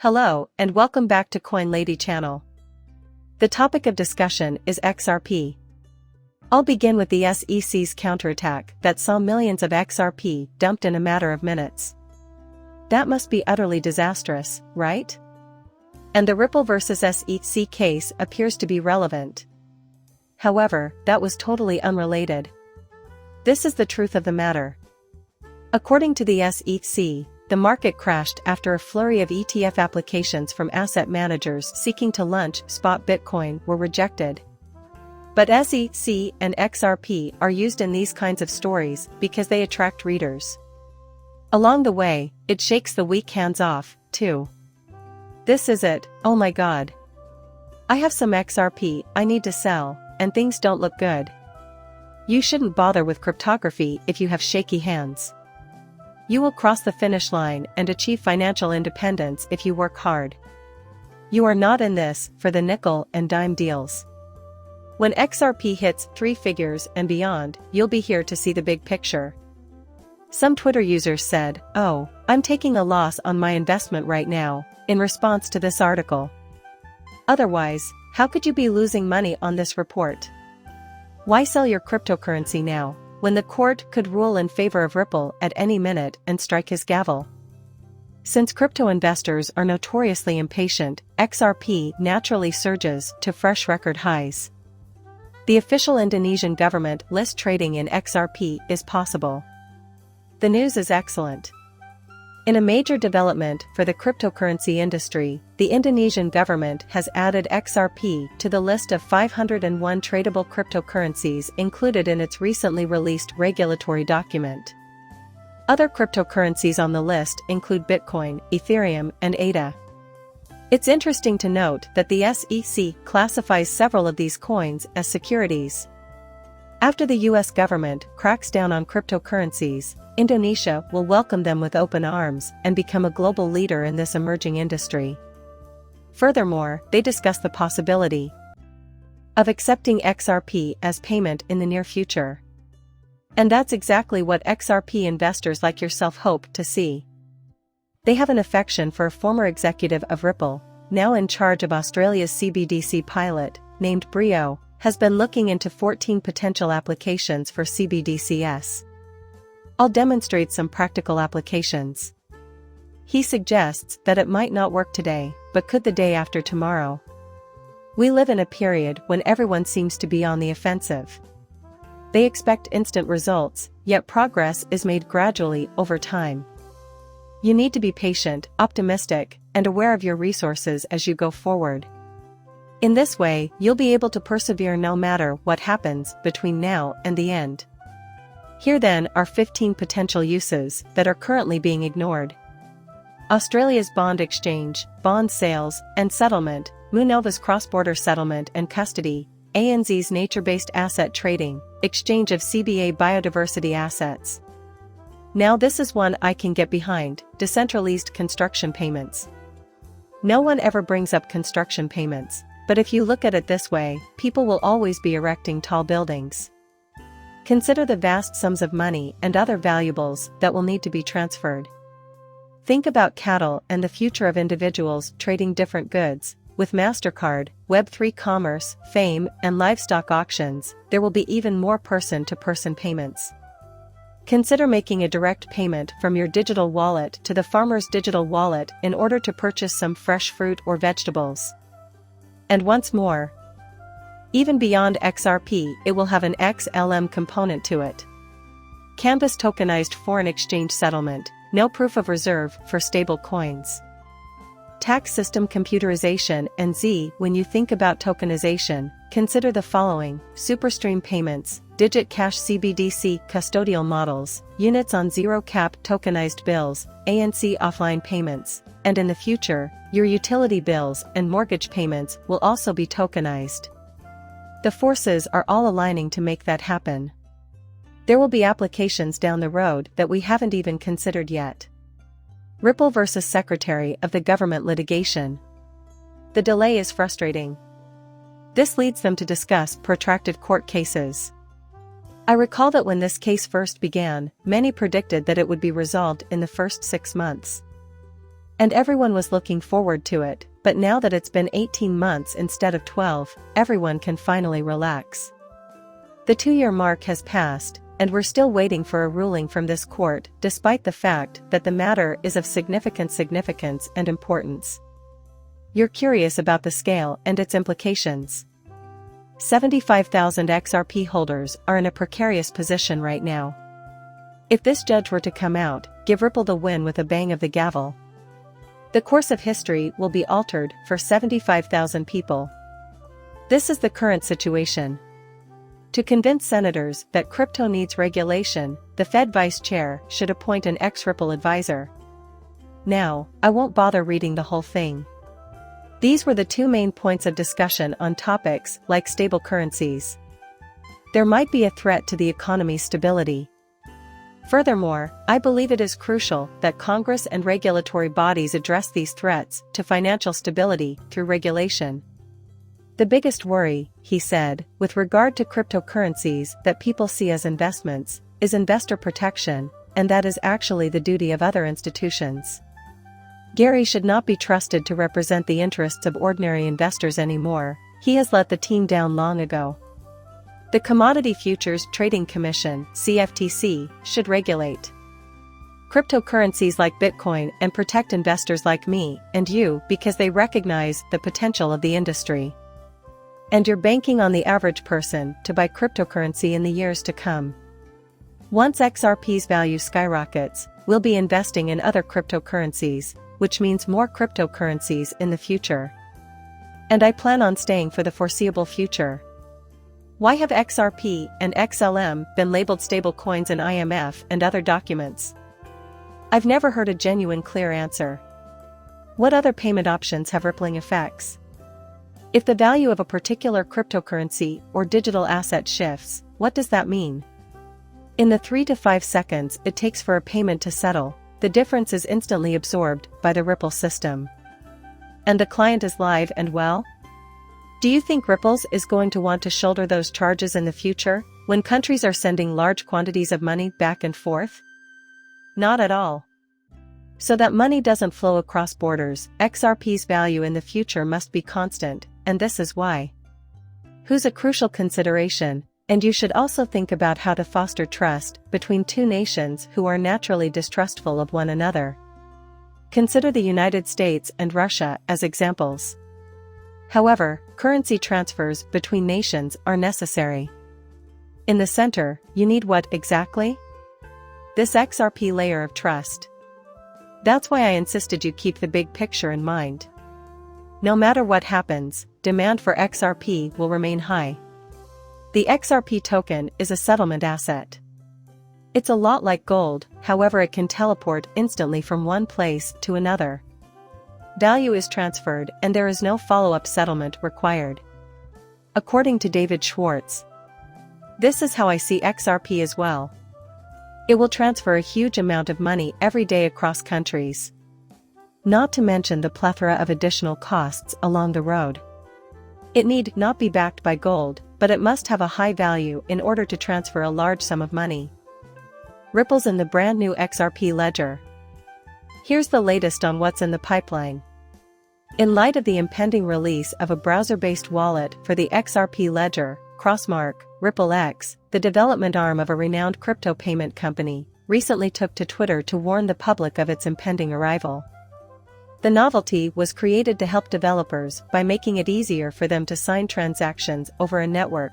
Hello, and welcome back to Coin Lady channel. The topic of discussion is XRP. I'll begin with the SEC's counterattack that saw millions of XRP dumped in a matter of minutes. That must be utterly disastrous, right? And the Ripple vs. SEC case appears to be relevant. However, that was totally unrelated. This is the truth of the matter. According to the SEC, the market crashed after a flurry of ETF applications from asset managers seeking to launch spot Bitcoin were rejected. But SEC and XRP are used in these kinds of stories because they attract readers. Along the way, it shakes the weak hands off, too. This is it, oh my god. I have some XRP I need to sell, and things don't look good. You shouldn't bother with cryptography if you have shaky hands. You will cross the finish line and achieve financial independence if you work hard. You are not in this for the nickel and dime deals. When XRP hits 3 figures and beyond, you'll be here to see the big picture. Some Twitter users said, "Oh, I'm taking a loss on my investment right now," in response to this article. Otherwise, how could you be losing money on this report? Why sell your cryptocurrency now, when the court could rule in favor of Ripple at any minute and strike his gavel? Since crypto investors are notoriously impatient, XRP naturally surges to fresh record highs. The official Indonesian government lists trading in XRP is possible. The news is excellent. In a major development for the cryptocurrency industry, the Indonesian government has added XRP to the list of 501 tradable cryptocurrencies included in its recently released regulatory document. Other cryptocurrencies on the list include Bitcoin, Ethereum, and ADA. It's interesting to note that the SEC classifies several of these coins as securities. After the US government cracks down on cryptocurrencies, Indonesia will welcome them with open arms and become a global leader in this emerging industry. Furthermore, they discuss the possibility of accepting XRP as payment in the near future. And that's exactly what XRP investors like yourself hope to see. They have an affection for a former executive of Ripple, now in charge of Australia's CbdC pilot, named Brio, has been looking into 14 potential applications for Cbdcs. I'll demonstrate some practical applications. He suggests that it might not work today, but could the day after tomorrow. We live in a period when everyone seems to be on the offensive. They expect instant results, yet progress is made gradually over time. You need to be patient, optimistic, and aware of your resources as you go forward. In this way, you'll be able to persevere no matter what happens between now and the end. Here then are 15 potential uses that are currently being ignored. Australia's bond exchange, bond sales and settlement, Munova's cross-border settlement and custody, ANZ's nature-based asset trading, exchange of CBA biodiversity assets. Now this is one I can get behind, decentralized construction payments. No one ever brings up construction payments, but if you look at it this way, people will always be erecting tall buildings. Consider the vast sums of money and other valuables that will need to be transferred. Think about cattle and the future of individuals trading different goods. With MasterCard, Web3 commerce, fame, and livestock auctions, there will be even more person-to-person payments. Consider making a direct payment from your digital wallet to the farmer's digital wallet in order to purchase some fresh fruit or vegetables. And once more, even beyond XRP, it will have an XLM component to it. Canvas tokenized foreign exchange settlement, no proof of reserve for stable coins. Tax system computerization and when you think about tokenization, consider the following: Superstream payments, Digit Cash Cbdc custodial models, units on zero cap tokenized bills, ANC offline payments, and in the future, your utility bills and mortgage payments will also be tokenized. The forces are all aligning to make that happen. There will be applications down the road that we haven't even considered yet. Ripple vs. Secretary of the Government litigation. The delay is frustrating. This leads them to discuss protracted court cases. I recall that when this case first began, many predicted that it would be resolved in the first 6 months. And everyone was looking forward to it, but now that it's been 18 months instead of 12, everyone can finally relax. The 2-year mark has passed, and we're still waiting for a ruling from this court, despite the fact that the matter is of significant significance and importance. You're curious about the scale and its implications. 75,000 XRP holders are in a precarious position right now. If this judge were to come out, give Ripple the win with a bang of the gavel, the course of history will be altered for 75,000 people. This is the current situation. To convince senators that crypto needs regulation, the Fed vice chair should appoint an ex-Ripple advisor. Now, I won't bother reading the whole thing. These were the 2 main points of discussion on topics like stable currencies. There might be a threat to the economy's stability. Furthermore, I believe it is crucial that Congress and regulatory bodies address these threats to financial stability through regulation. The biggest worry, he said, with regard to cryptocurrencies that people see as investments, is investor protection, and that is actually the duty of other institutions. Gary should not be trusted to represent the interests of ordinary investors anymore. He has let the team down long ago. The Commodity Futures Trading Commission, CFTC, should regulate cryptocurrencies like Bitcoin and protect investors like me and you because they recognize the potential of the industry. And you're banking on the average person to buy cryptocurrency in the years to come. Once XRP's value skyrockets, we'll be investing in other cryptocurrencies, which means more cryptocurrencies in the future. And I plan on staying for the foreseeable future. Why have XRP and XLM been labeled stablecoins in IMF and other documents? I've never heard a genuine clear answer. What other payment options have rippling effects? If the value of a particular cryptocurrency or digital asset shifts, what does that mean? In the 3 to 5 seconds it takes for a payment to settle, the difference is instantly absorbed by the Ripple system. And the client is live and well? Do you think Ripples is going to want to shoulder those charges in the future, when countries are sending large quantities of money back and forth? Not at all. So that money doesn't flow across borders, XRP's value in the future must be constant, and this is why. Who's a crucial consideration, and you should also think about how to foster trust between 2 nations who are naturally distrustful of one another. Consider the United States and Russia as examples. However, currency transfers between nations are necessary. In the center, you need what exactly? This XRP layer of trust. That's why I insisted you keep the big picture in mind. No matter what happens, demand for XRP will remain high. The XRP token is a settlement asset. It's a lot like gold, however it can teleport instantly from one place to another. Value is transferred and there is no follow-up settlement required. According to David Schwartz, this is how I see XRP as well. It will transfer a huge amount of money every day across countries. Not to mention the plethora of additional costs along the road. It need not be backed by gold, but it must have a high value in order to transfer a large sum of money. Ripples in the brand new XRP ledger. Here's the latest on what's in the pipeline. In light of the impending release of a browser-based wallet for the XRP ledger, Crossmark, RippleX, the development arm of a renowned crypto payment company, recently took to Twitter to warn the public of its impending arrival. The novelty was created to help developers by making it easier for them to sign transactions over a network.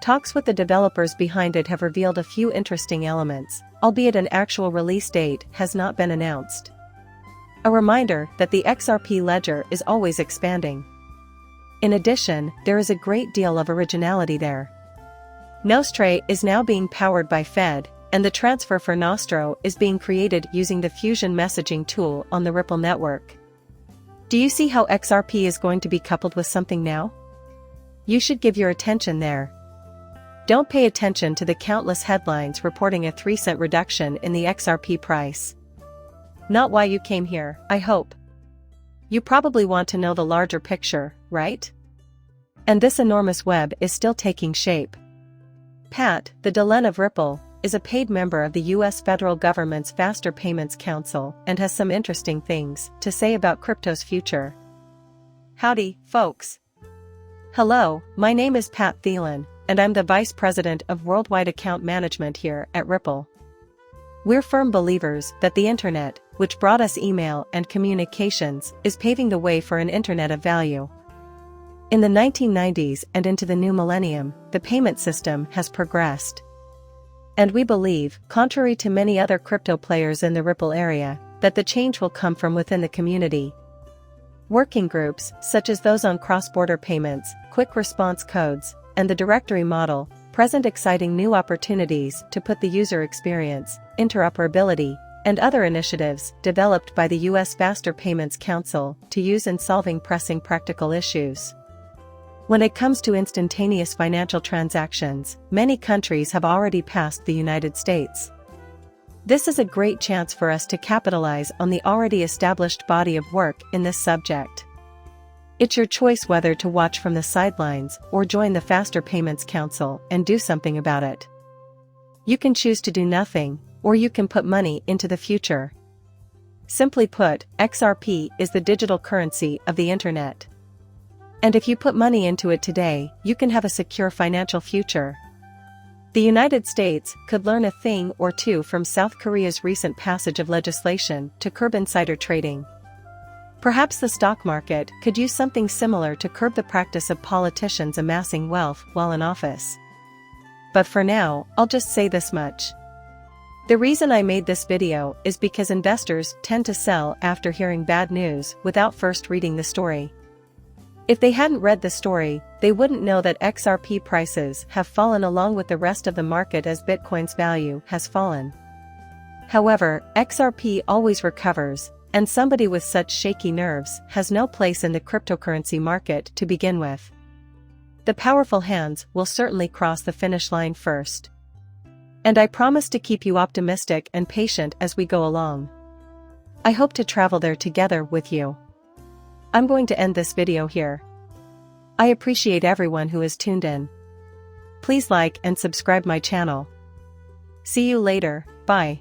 Talks with the developers behind it have revealed a few interesting elements, albeit an actual release date has not been announced. A reminder that the XRP ledger is always expanding. In addition, there is a great deal of originality there. Nostr is now being powered by Fed, and the transfer for Nostro is being created using the Fusion messaging tool on the Ripple network. Do you see how XRP is going to be coupled with something now? You should give your attention there. Don't pay attention to the countless headlines reporting a 3-cent reduction in the XRP price. Not why you came here, I hope. You probably want to know the larger picture, right? And this enormous web is still taking shape. Pat, the Delenn of Ripple, is a paid member of the U.S. federal government's Faster Payments Council and has some interesting things to say about crypto's future. Howdy, folks. Hello, my name is Pat Thielen, and I'm the Vice President of Worldwide Account Management here at Ripple. We're firm believers that the Internet, which brought us email and communications, is paving the way for an Internet of value. In the 1990s and into the new millennium, the payment system has progressed. And we believe, contrary to many other crypto players in the Ripple area, that the change will come from within the community. Working groups, such as those on cross-border payments, quick response codes, and the directory model, present exciting new opportunities to put the user experience, interoperability, and other initiatives developed by the U.S. Faster Payments Council to use in solving pressing practical issues. When it comes to instantaneous financial transactions, many countries have already passed the United States. This is a great chance for us to capitalize on the already established body of work in this subject. It's your choice whether to watch from the sidelines or join the Faster Payments Council and do something about it. You can choose to do nothing, or you can put money into the future. Simply put, XRP is the digital currency of the Internet. And if you put money into it today, you can have a secure financial future. The United States could learn a thing or two from South Korea's recent passage of legislation to curb insider trading. Perhaps the stock market could use something similar to curb the practice of politicians amassing wealth while in office. But for now, I'll just say this much. The reason I made this video is because investors tend to sell after hearing bad news without first reading the story. If they hadn't read the story, they wouldn't know that XRP prices have fallen along with the rest of the market as Bitcoin's value has fallen. However, XRP always recovers, and somebody with such shaky nerves has no place in the cryptocurrency market to begin with. The powerful hands will certainly cross the finish line first. And I promise to keep you optimistic and patient as we go along. I hope to travel there together with you. I'm going to end this video here. I appreciate everyone who has tuned in. Please like and subscribe my channel. See you later, bye.